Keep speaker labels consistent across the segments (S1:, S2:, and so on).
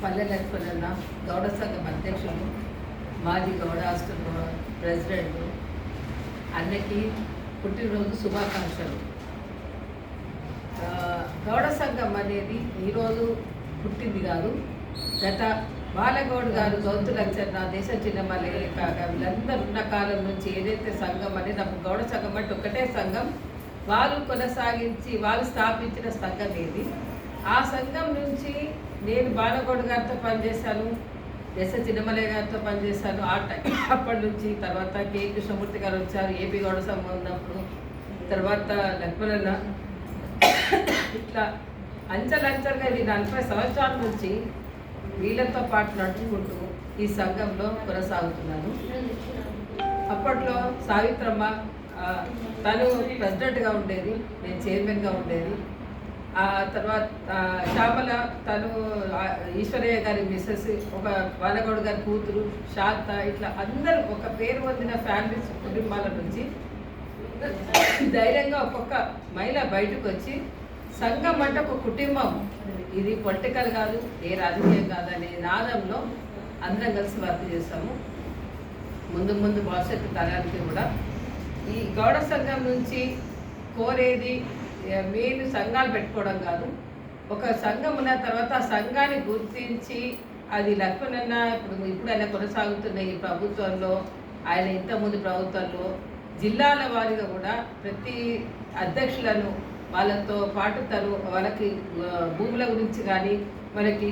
S1: పల్లె లక్ష్మణన్న గౌడ సంఘం అధ్యక్షుడు, మాజీ గౌడ హాస్టల్ ప్రెసిడెంట్ అన్నకి పుట్టినరోజు శుభాకాంక్షలు. గౌడ సంఘం అనేది ఈరోజు పుట్టింది కాదు. గత బాలగౌడ్ గారు, గౌతు లక్ష్మణ, దేశ చిన్నమల్లి కాక వీళ్ళందరూ ఉన్న కాలం నుంచి ఏదైతే సంఘం అనేది గౌడ సంఘం అంటే ఒకటే సంఘం, వాళ్ళు కొనసాగించి వాళ్ళు స్థాపించిన సంఘం ఏది. ఆ సంఘం నుంచి నేను బాలగౌడ్ గారితో పనిచేశాను, దేశ చిన్నమలయ్య గారితో పనిచేశాను. అప్పటి నుంచి తర్వాత కే కృష్ణమూర్తి గారు వచ్చారు, ఏపీ గౌడ సంఘం ఉన్నప్పుడు, తర్వాత లక్ష్మణన్న, ఇట్లా అంచెలంచెలుగా ఇది 40 సంవత్సరాల నుంచి వీళ్ళతో పాటు నడుచుకుంటూ ఈ సంఘంలో కొనసాగుతున్నాను. అప్పట్లో సావిత్రమ్మ తను ప్రెసిడెంట్గా ఉండేది, నేను చైర్మన్గా ఉండేది. ఆ తర్వాత శ్యామల తను ఈశ్వరయ్య గారి మిస్సెస్, ఒక బాలగౌడ్ గారి కూతురు శాంత, ఇట్లా అందరూ ఒక పేరు పొందిన ఫ్యామిలీస్ కుటుంబాల నుంచి ధైర్యంగా ఒక్కొక్క మహిళ బయటకు వచ్చి సంఘం అంటే ఒక కుటుంబం, ఇది పొలిటికల్ కాదు, ఏ రాజకీయం కాదు అనే నాదంలో అందరం కలిసి వర్క్ చేస్తాము. ముందు ముందు భవిష్యత్తు తరానికి కూడా ఈ గౌడ సంఘం నుంచి కోరేది మెయిన్ సంఘాలు పెట్టుకోవడం కాదు. ఒక సంఘం ఉన్న తర్వాత ఆ సంఘాన్ని గుర్తించి అది లక్ష్మణన్న ఇప్పుడు ఆయన కొనసాగుతున్న ఈ ప్రభుత్వంలో, ఆయన ఇంతకుముందు ప్రభుత్వంలో జిల్లాల వారీగా కూడా ప్రతి అధ్యక్షులను వాళ్ళతో పాటు తను వాళ్ళకి భూముల గురించి కానీ మనకి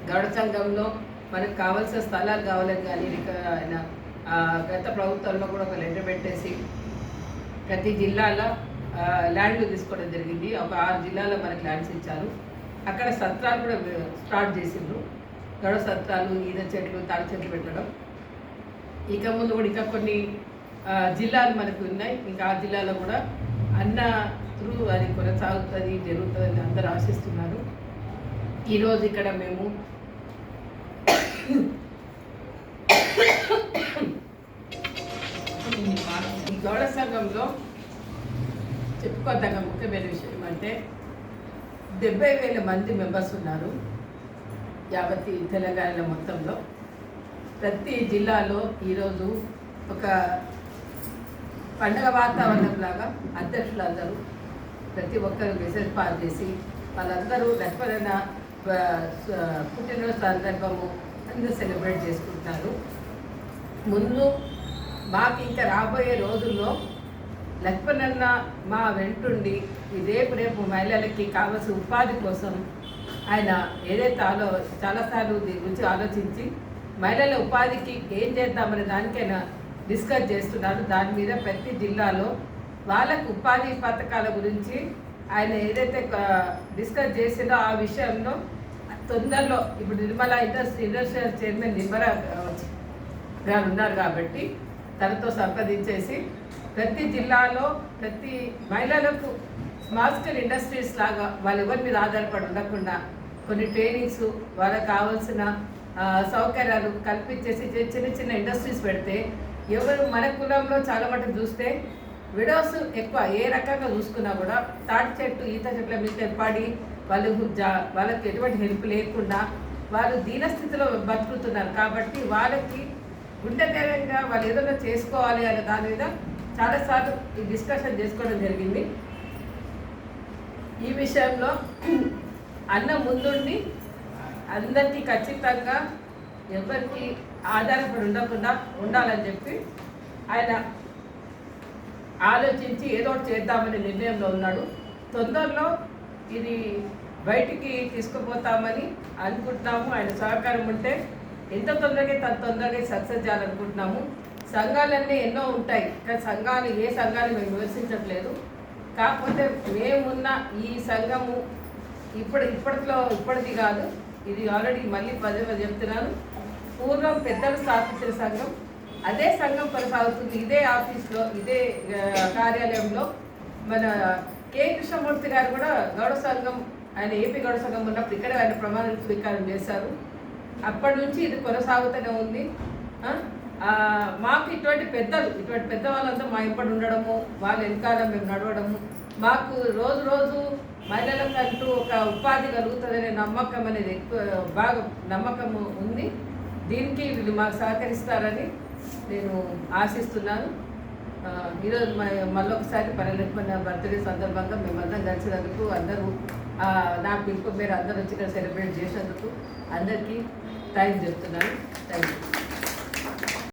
S1: గౌడ సంఘంలో మనకు కావాల్సిన స్థలాలు కావాలని కానీ ఆయన గత ప్రభుత్వంలో కూడా ఒక లెటర్ పెట్టేసి ప్రతి జిల్లాలో ల్యాండ్లు తీసుకోవడం జరిగింది. ఒక 6 జిల్లాలో మనకి ల్యాండ్స్ ఇచ్చారు. అక్కడ సత్రాలు కూడా స్టార్ట్ చేసిండ్రు, గౌడ సత్రాలు, ఈత చెట్లు, తాడి చెట్లు పెట్టడం. ఇక ముందు కూడా ఇంకా కొన్ని జిల్లాలు మనకు ఉన్నాయి. ఇంకా ఆ జిల్లాలో కూడా అన్న త్రూ అది కొనసాగుతుంది, జరుగుతుందని అందరూ ఆశిస్తున్నారు. ఈరోజు ఇక్కడ మేము ఈ గౌడ సంఘంలో చెప్పుకోదగ్గ ముఖ్యమైన విషయం అంటే 70,000 మంది మెంబర్స్ ఉన్నారు యావత్ తెలంగాణ మొత్తంలో. ప్రతి జిల్లాలో ఈరోజు ఒక పండగ వాతావరణం లాగా అధ్యక్షులందరూ ప్రతి ఒక్కరు మెసేజ్ పాస్ చేసి వాళ్ళందరూ లక్ష్మణన్న పుట్టినరోజు సందర్భము అందరూ సెలబ్రేట్ చేసుకుంటున్నారు. ముందు మాకు ఇంకా రాబోయే రోజుల్లో లక్ష్మణన్న మా వెంటుండి రేపు మహిళలకి కావాల్సిన ఉపాధి కోసం ఆయన ఏదైతే చాలాసార్లు దీని గురించి ఆలోచించి మహిళల ఉపాధికి ఏం చేద్దామనే దానికైనా డిస్కస్ చేస్తున్నారు. దాని మీద ప్రతి జిల్లాలో వాళ్ళకు ఉపాధి పథకాల గురించి ఆయన ఏదైతే డిస్కస్ చేసిందో ఆ విషయంలో తొందరలో ఇప్పుడు నిర్మల ఇండస్ట్రియల్ చైర్మన్ నిర్మలా గారు ఉన్నారు కాబట్టి తనతో సంప్రదించేసి ప్రతి జిల్లాలో ప్రతి మహిళలకు స్మాల్ స్కేల్ ఇండస్ట్రీస్ లాగా వాళ్ళు ఎవరి మీద ఆధారపడి ఉండకుండా కొన్ని ట్రైనింగ్స్, వాళ్ళకి కావాల్సిన సౌకర్యాలు కల్పించేసి చిన్న చిన్న ఇండస్ట్రీస్ పెడితే ఎవరు మన కులంలో చాలా మటుకు చూస్తే విడోస్ ఎక్కువ ఏ రకంగా చూసుకున్నా కూడా తాటి చెట్టు, ఈత చెట్ల మీద పడి వాళ్ళకి ఎటువంటి హెల్ప్ లేకుండా వాళ్ళు దీనస్థితిలో బతుకుతున్నారు. కాబట్టి వాళ్ళకి గుండె ధైర్యంగా వాళ్ళు ఏదైనా చేసుకోవాలి అనే దాని మీద చాలాసార్లు ఈ డిస్కషన్ చేసుకోవడం జరిగింది. ఈ విషయంలో అన్న ముందుండి అందరికీ ఖచ్చితంగా ఎవరికి ఆధారపడి ఉండకుండా ఉండాలని చెప్పి ఆయన ఆలోచించి ఏదో ఒకటి చేద్దామనే నిర్ణయంలో ఉన్నాడు. తొందరలో ఇది బయటికి తీసుకుపోతామని అనుకుంటున్నాము. ఆయన సహకారం ఉంటే ఎంత తొందరగా సక్సెస్ చేయాలనుకుంటున్నాము. సంఘాలన్నీ ఎన్నో ఉంటాయి, కానీ ఏ సంఘాలు మేము విమర్శించట్లేదు. కాకపోతే మేమున్న ఈ సంఘము ఇప్పటిది కాదు, ఇది ఆల్రెడీ మళ్ళీ పదే చెప్తున్నాను. పూర్వం పెద్దలు స్థాపించిన సంఘం, అదే సంఘం కొనసాగుతుంది. ఇదే ఆఫీస్లో, ఇదే కార్యాలయంలో మన కే కృష్ణమూర్తి గారు కూడా గౌడ సంఘం, ఆయన ఏపీ గౌడ సంఘం ఉన్నప్పుడు ఇక్కడ ఆయన ప్రమాణ స్వీకారం చేశారు. అప్పటి నుంచి ఇది కొనసాగుతూనే ఉంది. మాకు ఇటువంటి పెద్దవాళ్ళంతా మా ఇంపడి ఉండడము, వాళ్ళ వెనకాల మేము నడవడము, మాకు రోజు మహిళలకంటూ ఒక ఉపాధి కలుగుతుందనే నమ్మకం అనేది ఎక్కువ బాగా నమ్మకం ఉంది. దీనికి వీళ్ళు మాకు సహకరిస్తారని నేను ఆశిస్తున్నాను. ఈరోజు మళ్ళొకసారి పరిలక్ష్మణ బర్త్డే సందర్భంగా మేమందరం కలిసినందుకు అందరూ నా పిలుపు మీరు అందరూ వచ్చి ఇక్కడ సెలబ్రేట్ చేసినందుకు అందరికీ థ్యాంక్స్ చెప్తున్నాను. Thank you.